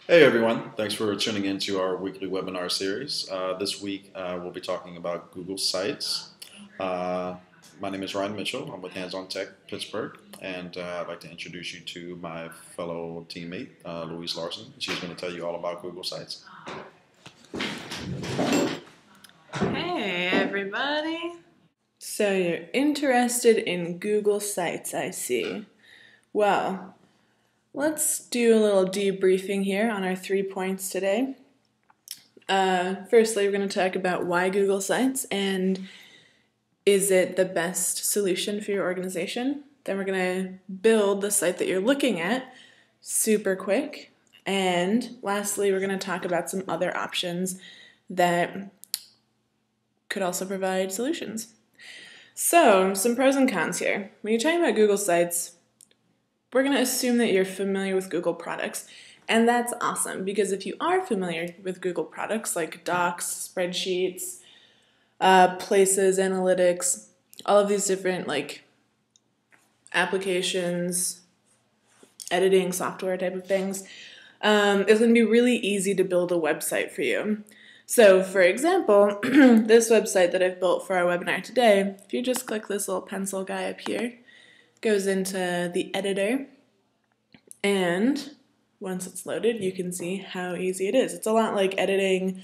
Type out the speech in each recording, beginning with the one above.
Hey everyone, thanks for tuning in to our weekly webinar series. This week we'll be talking about Google Sites. Uh, my name is Ryan Mitchell. I'm with Hands On Tech Pittsburgh, and I'd like to introduce you to my fellow teammate, Louise Larson. She's going to tell you all about Google Sites. Hey everybody! So you're interested in Google Sites, I see. Well, let's do a little debriefing here on our 3 points today. Firstly, we're going to talk about why Google Sites and is it the best solution for your organization. Then we're going to build the site that you're looking at super quick. And lastly, we're going to talk about some other options that could also provide solutions. So, some pros and cons here. When you're talking about Google Sites, we're going to assume that you're familiar with Google products. And that's awesome, because if you are familiar with Google products like Docs, spreadsheets, Places, Analytics, all of these different applications, editing software type of things, it's going to be really easy to build a website for you. So, for example, this website that I've built for our webinar today, if you just click this little pencil guy up here, goes into the editor, and once it's loaded, you can see how easy it is. It's a lot like editing,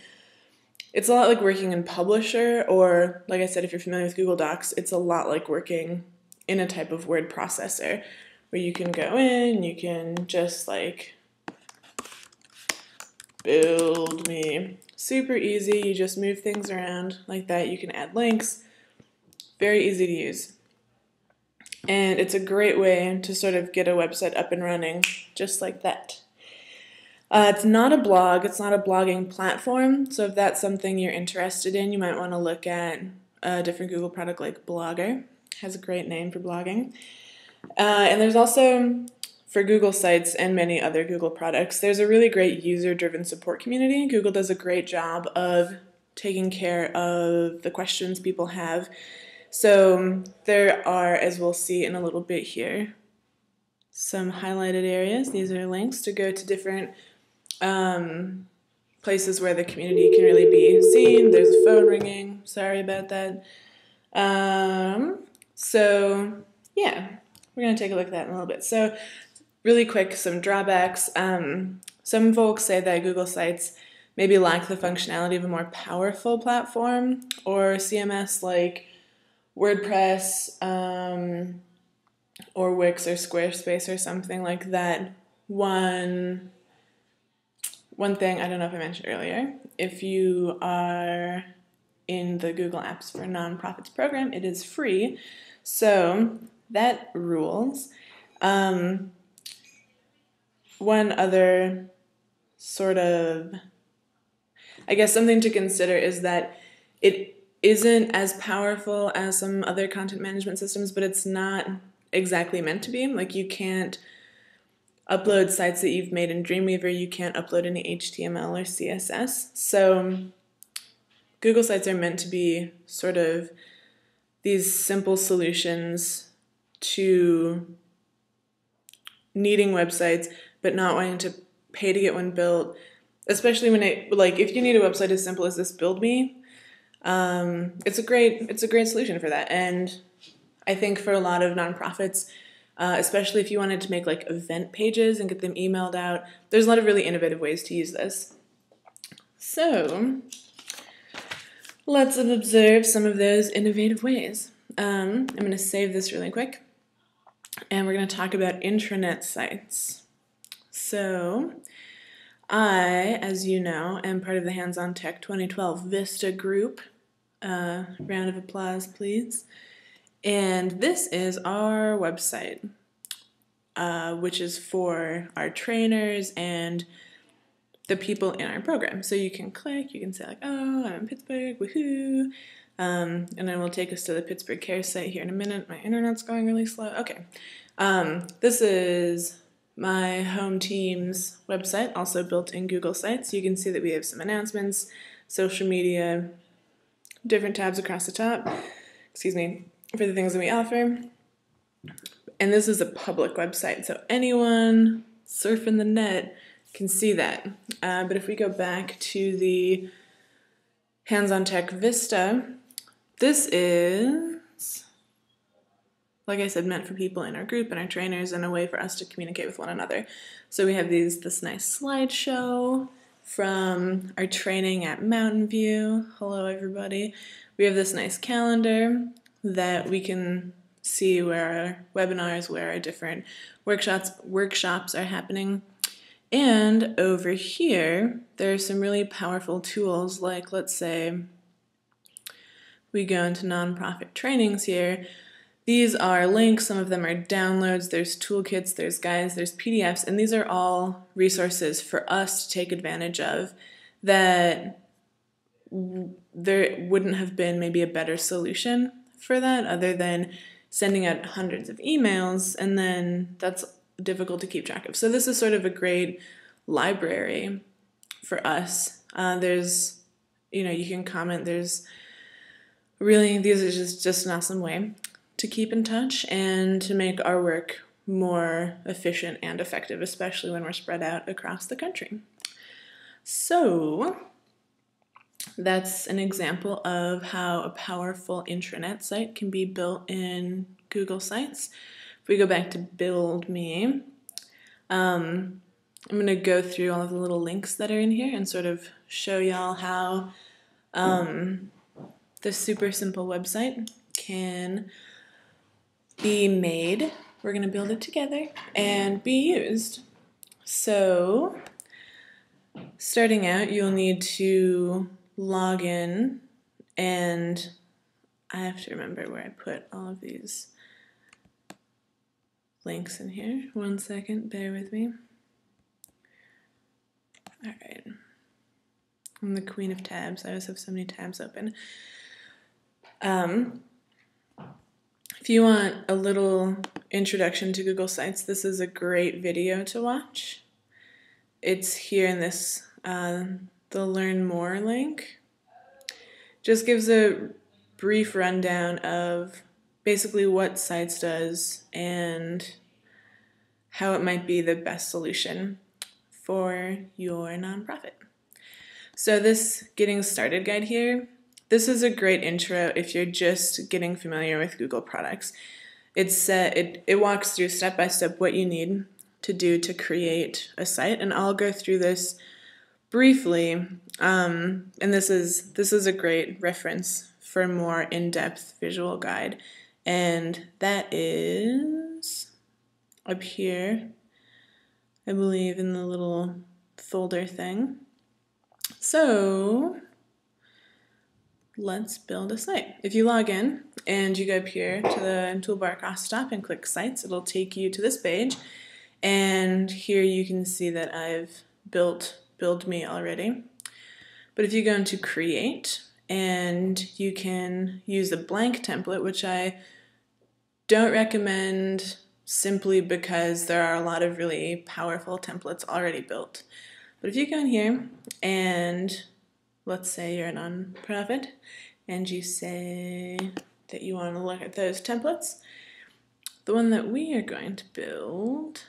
it's a lot like working in Publisher, or like I said, if you're familiar with Google Docs, it's a lot like working in a type of word processor, where you can go in, you can just build me. Super easy, you just move things around like that. You can add links, very easy to use. And it's a great way to sort of get a website up and running just like that. It's not a blog, it's not a blogging platform, so if that's something you're interested in, you might want to look at a different Google product like Blogger. It has a great name for blogging. And there's also, for Google Sites and many other Google products, there's a really great user-driven support community. Google does a great job of taking care of the questions people have. So there are, as we'll see in a little bit here, some highlighted areas. These are links to go to different places where the community can really be seen. There's a phone ringing. Sorry about that. So yeah, we're going to take a look at that in a little bit. So really quick, some drawbacks. Some folks say that Google Sites maybe lack the functionality of a more powerful platform or CMS like WordPress or Wix or Squarespace or something like that. One thing, I don't know if I mentioned earlier, if you are in the Google Apps for Nonprofits program, it is free. So that rules. One other sort of, I guess something to consider is that it isn't as powerful as some other content management systems, but it's not exactly meant to be. Like, you can't upload sites that you've made in Dreamweaver, you can't upload any HTML or CSS. So Google Sites are meant to be sort of these simple solutions to needing websites, but not wanting to pay to get one built, especially when if you need a website as simple as this Build Me, it's a great solution for that. And I think for a lot of nonprofits, especially if you wanted to make event pages and get them emailed out, there's a lot of really innovative ways to use this. So let's observe some of those innovative ways. I'm going to save this really quick, and we're going to talk about intranet sites. So I, as you know, am part of the Hands On Tech 2012 Vista group. Round of applause, please. And this is our website, which is for our trainers and the people in our program. So you can click, you can say oh, I'm in Pittsburgh, woohoo. And then we'll take us to the Pittsburgh Care site here in a minute. My internet's going really slow. Okay. This is my home team's website, also built in Google Sites. You can see that we have some announcements, social media, different tabs across the top, for the things that we offer. And this is a public website, so anyone surfing the net can see that. But if we go back to the Hands-on Tech Vista, this is, like I said, meant for people in our group and our trainers and a way for us to communicate with one another. So we have this nice slideshow from our training at Mountain View. Hello, everybody. We have this nice calendar that we can see where our webinars, where our different workshops are happening. And over here, there are some really powerful tools, like let's say we go into nonprofit trainings here. These are links, some of them are downloads, there's toolkits, there's guides, there's PDFs, and these are all resources for us to take advantage of that there wouldn't have been maybe a better solution for that other than sending out hundreds of emails, and then that's difficult to keep track of. So this is sort of a great library for us. There's, you can comment, these are just an awesome way to keep in touch and to make our work more efficient and effective, especially when we're spread out across the country. So that's an example of how a powerful intranet site can be built in Google Sites. If we go back to Build Me, I'm going to go through all of the little links that are in here and sort of show y'all how this super simple website can be made. We're going to build it together and be used. So starting out, you'll need to log in, and I have to remember where I put all of these links in here. 1 second, bear with me. All right. I'm the queen of tabs. I always have so many tabs open. If you want a little introduction to Google Sites, this is a great video to watch. It's here in this, the Learn More link. Just gives a brief rundown of basically what Sites does and how it might be the best solution for your nonprofit. So this Getting Started guide here, this is a great intro if you're just getting familiar with Google products. It walks through step by step what you need to do to create a site, and I'll go through this briefly. And this is a great reference for a more in-depth visual guide, and that is up here, I believe, in the little folder thing. So let's build a site. If you log in and you go up here to the toolbar across the top and click Sites, it'll take you to this page, and here you can see that I've built Build Me already. But if you go into Create, and you can use a blank template, which I don't recommend simply because there are a lot of really powerful templates already built. But if you go in here and let's say you're a nonprofit and you say that you want to look at those templates, the one that we are going to build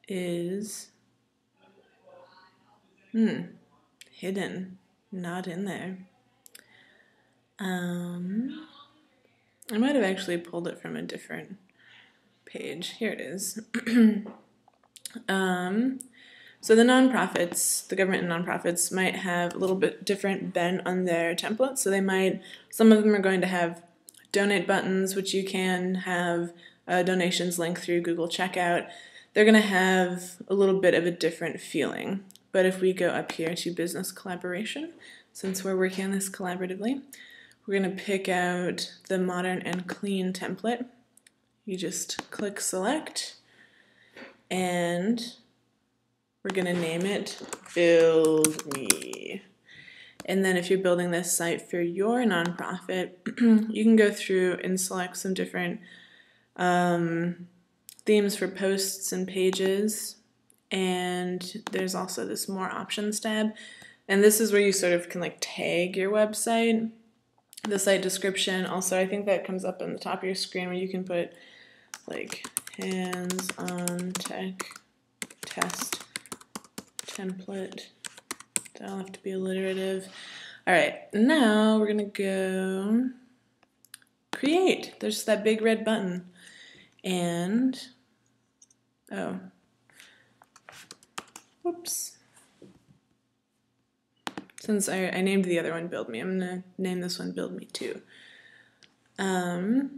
is hidden, not in there. I might have actually pulled it from a different page. Here it is. So the nonprofits, the government and nonprofits might have a little bit different bent on their templates. So some of them are going to have donate buttons, which you can have donations link through Google Checkout. They're going to have a little bit of a different feeling. But if we go up here to business collaboration, since we're working on this collaboratively, we're going to pick out the modern and clean template. You just click select, and we're going to name it Build Me. And then if you're building this site for your nonprofit, you can go through and select some different themes for posts and pages. And there's also this More Options tab. And this is where you sort of can like tag your website, the site description. Also, I think that comes up on the top of your screen where you can put like hands-on tech test template. They all have to be alliterative. All right, now we're gonna go create. There's that big red button. And, oh, whoops. Since I named the other one Build Me, I'm gonna name this one Build Me too. Now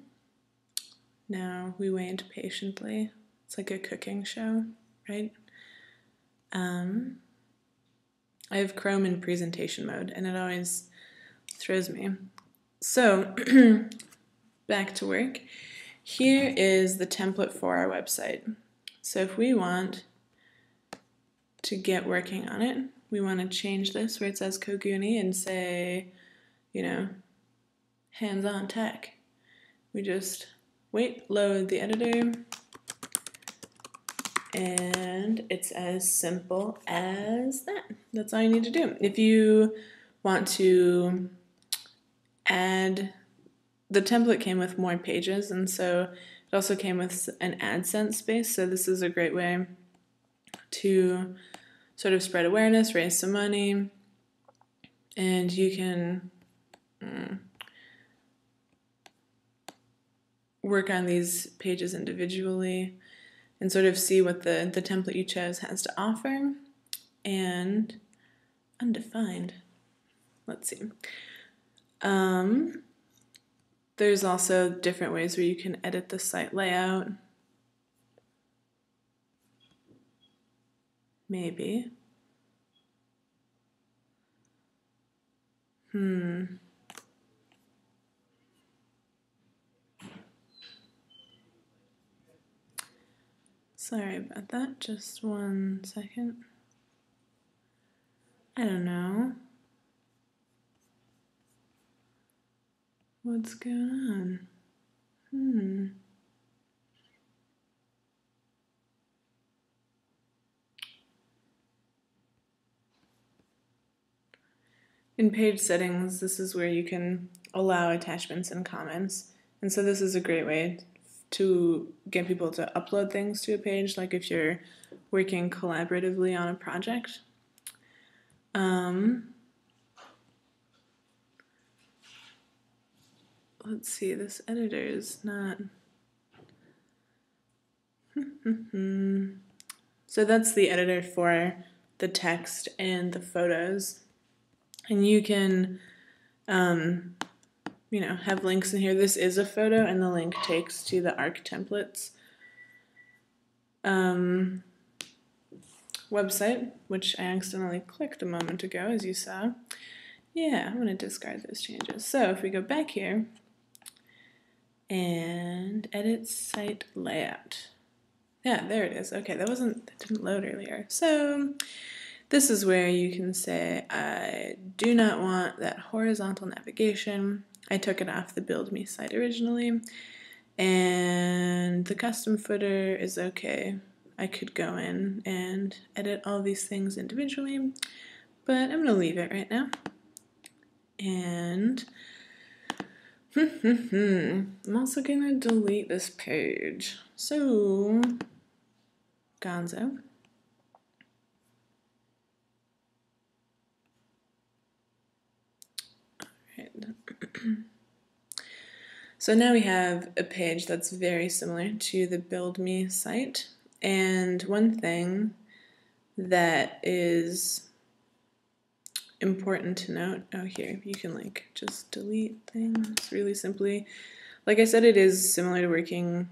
we wait patiently. It's like a cooking show, right? I have Chrome in presentation mode, and it always throws me. So, back to work. Here is the template for our website. So if we want to get working on it, we want to change this where it says Koguni and say, you know, hands-on tech. We just load the editor, and it's as simple as that. That's all you need to do. If you want to add, the template came with more pages, and so it also came with an AdSense space, so this is a great way to sort of spread awareness, raise some money, and you can work on these pages individually and sort of see what the template you chose has to offer. And undefined, let's see. There's also different ways where you can edit the site layout. Maybe. Sorry about that, just 1 second. I don't know. What's going on? In page settings, this is where you can allow attachments and comments. And so this is a great way to get people to upload things to a page, like if you're working collaboratively on a project. Let's see, this editor is not... So that's the editor for the text and the photos. And you can, you know, have links in here. This is a photo, and the link takes to the ARC templates website, which I accidentally clicked a moment ago, as you saw. Yeah, I'm going to discard those changes. So if we go back here and edit site layout. Yeah, there it is. Okay, that didn't load earlier. So this is where you can say, I do not want that horizontal navigation. I took it off the Build Me site originally. And the custom footer is okay. I could go in and edit all these things individually, but I'm going to leave it right now. And I'm also going to delete this page. So, Gonzo. So now we have a page that's very similar to the Build Me site. And one thing that is important to note, oh here, you can like just delete things really simply. Like I said, it is similar to working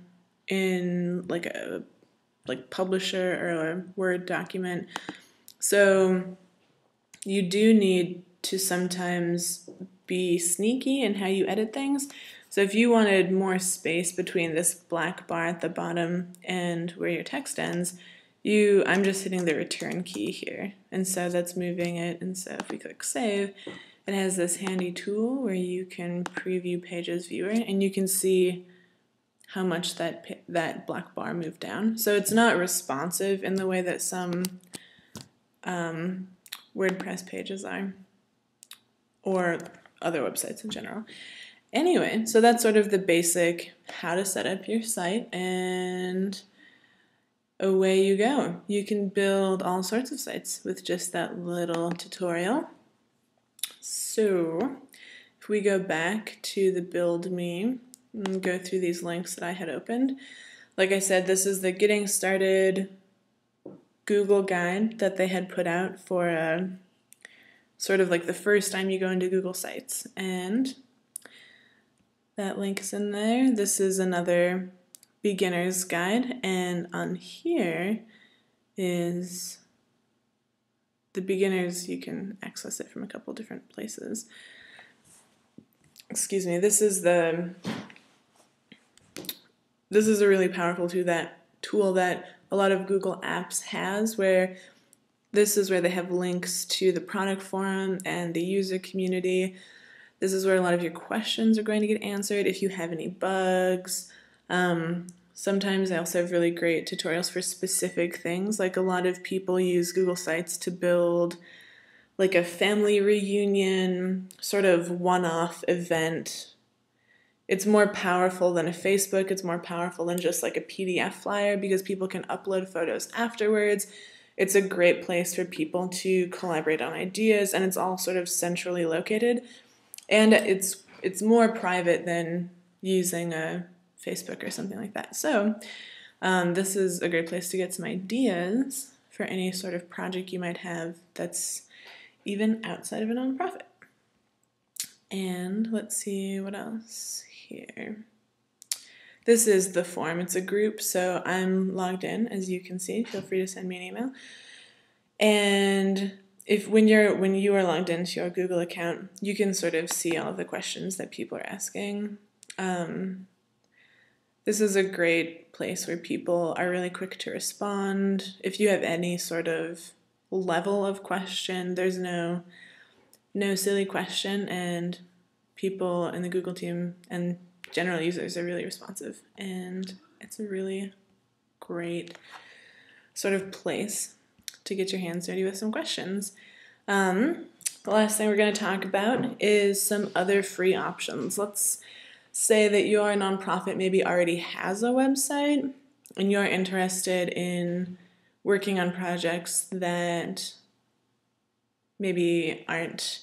in like a publisher or a Word document. So you do need to sometimes be sneaky in how you edit things. So if you wanted more space between this black bar at the bottom and where your text ends, I'm just hitting the return key here. And so that's moving it. And so if we click save, it has this handy tool where you can preview Pages Viewer, and you can see how much that black bar moved down. So it's not responsive in the way that some WordPress pages are, or other websites in general. Anyway, so that's sort of the basic how to set up your site, and away you go. You can build all sorts of sites with just that little tutorial. So if we go back to the build me and go through these links that I had opened, like I said, this is the getting started Google guide that they had put out for sort of like the first time you go into Google Sites. And that link is in there. This is another beginner's guide, and on here is the beginners. You can access it from a couple different places. Excuse me. This is a really powerful tool that a lot of Google Apps has, where this is where they have links to the product forum and the user community. This is where a lot of your questions are going to get answered if you have any bugs. Sometimes they also have really great tutorials for specific things. Like a lot of people use Google Sites to build like a family reunion sort of one-off event. It's more powerful than a Facebook. It's more powerful than just like a PDF flyer because people can upload photos afterwards. It's a great place for people to collaborate on ideas, and it's all sort of centrally located. And it's more private than using a Facebook or something like that. So this is a great place to get some ideas for any sort of project you might have that's even outside of a nonprofit. And let's see what else here. This is the form. It's a group, so I'm logged in, as you can see. Feel free to send me an email. And when you are logged into your Google account, you can sort of see all of the questions that people are asking. This is a great place where people are really quick to respond. If you have any sort of level of question, there's no silly question, and people in the Google team and general users are really responsive, and it's a really great sort of place to get your hands dirty with some questions. The last thing we're going to talk about is some other free options. Let's say that your nonprofit maybe already has a website and you're interested in working on projects that maybe that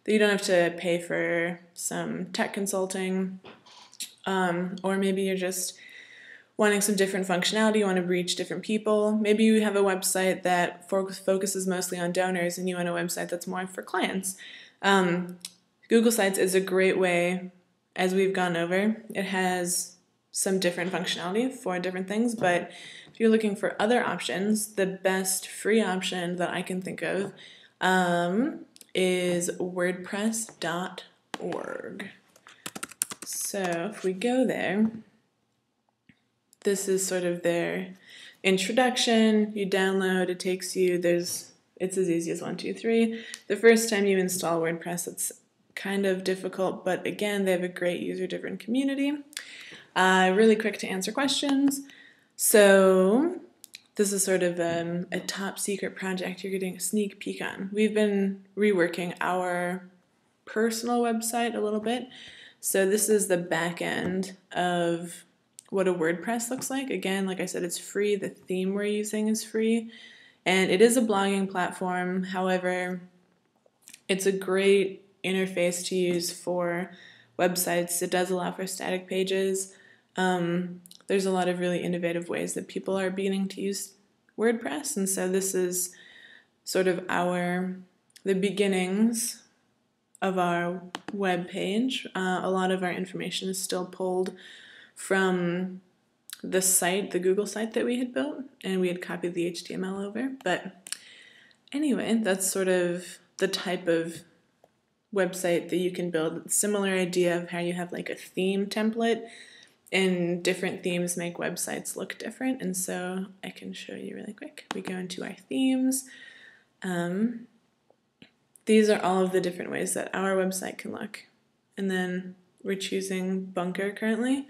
you don't have to pay for some tech consulting, or maybe you're just wanting some different functionality, you want to reach different people. Maybe you have a website that focuses mostly on donors and you want a website that's more for clients. Google Sites is a great way, as we've gone over. It has some different functionality for different things, but if you're looking for other options, the best free option that I can think of is WordPress.org. So if we go there, this is sort of their introduction. You download, it takes you, it's as easy as 1, 2, 3. The first time you install WordPress, it's kind of difficult, but again, they have a great user-driven community. Really quick to answer questions. So this is sort of a top secret project you're getting a sneak peek on. We've been reworking our personal website a little bit. So this is the back end of what a WordPress looks like. Again, like I said, it's free. The theme we're using is free. And it is a blogging platform. However, it's a great interface to use for websites. It does allow for static pages. There's a lot of really innovative ways that people are beginning to use WordPress. And so this is sort of the beginnings of our web page. A lot of our information is still pulled from the site, the Google site that we had built, and we had copied the HTML over. But anyway, that's sort of the type of website that you can build. Similar idea of how you have like a theme template, and different themes make websites look different. And so I can show you really quick. We go into our themes. These are all of the different ways that our website can look. And then we're choosing Bunker currently.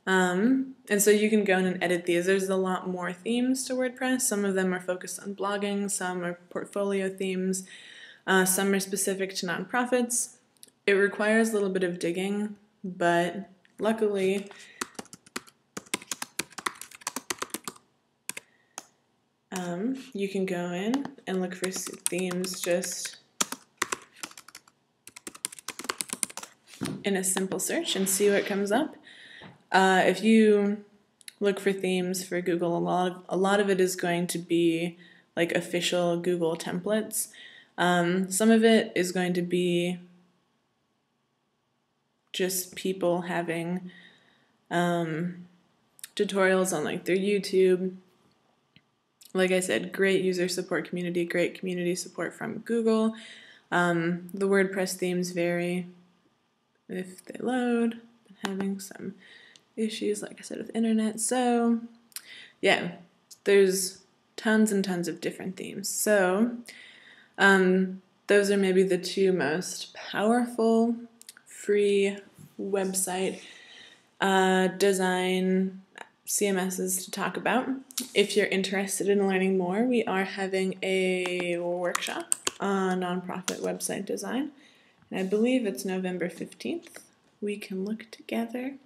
And so you can go in and edit these. There's a lot more themes to WordPress. Some of them are focused on blogging, some are portfolio themes, some are specific to nonprofits. It requires a little bit of digging, but luckily you can go in and look for themes just in a simple search and see what comes up. If you look for themes for Google, a lot of it is going to be like official Google templates. Some of it is going to be just people having tutorials on like their YouTube. Like I said, great user support community, great community support from Google. The WordPress themes vary if they load. I'm having some issues, like I said, with internet. So yeah, there's tons and tons of different themes. So those are maybe the two most powerful free website design CMSs to talk about. If you're interested in learning more, we are having a workshop on nonprofit website design, and I believe it's November 15th. We can look together.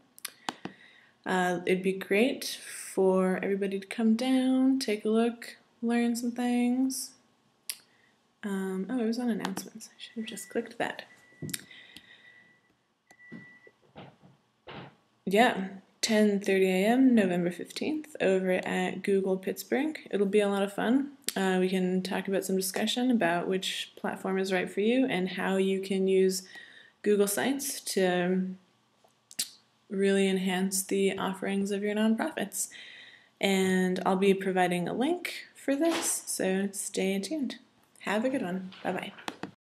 It'd be great for everybody to come down, take a look, learn some things. Oh, it was on announcements. I should have just clicked that. Yeah, 10:30 a.m. November 15th over at Google Pittsburgh. It'll be a lot of fun. We can talk about some discussion about which platform is right for you and how you can use Google Sites to really enhance the offerings of your nonprofits. And I'll be providing a link for this, so stay tuned. Have a good one. Bye-bye.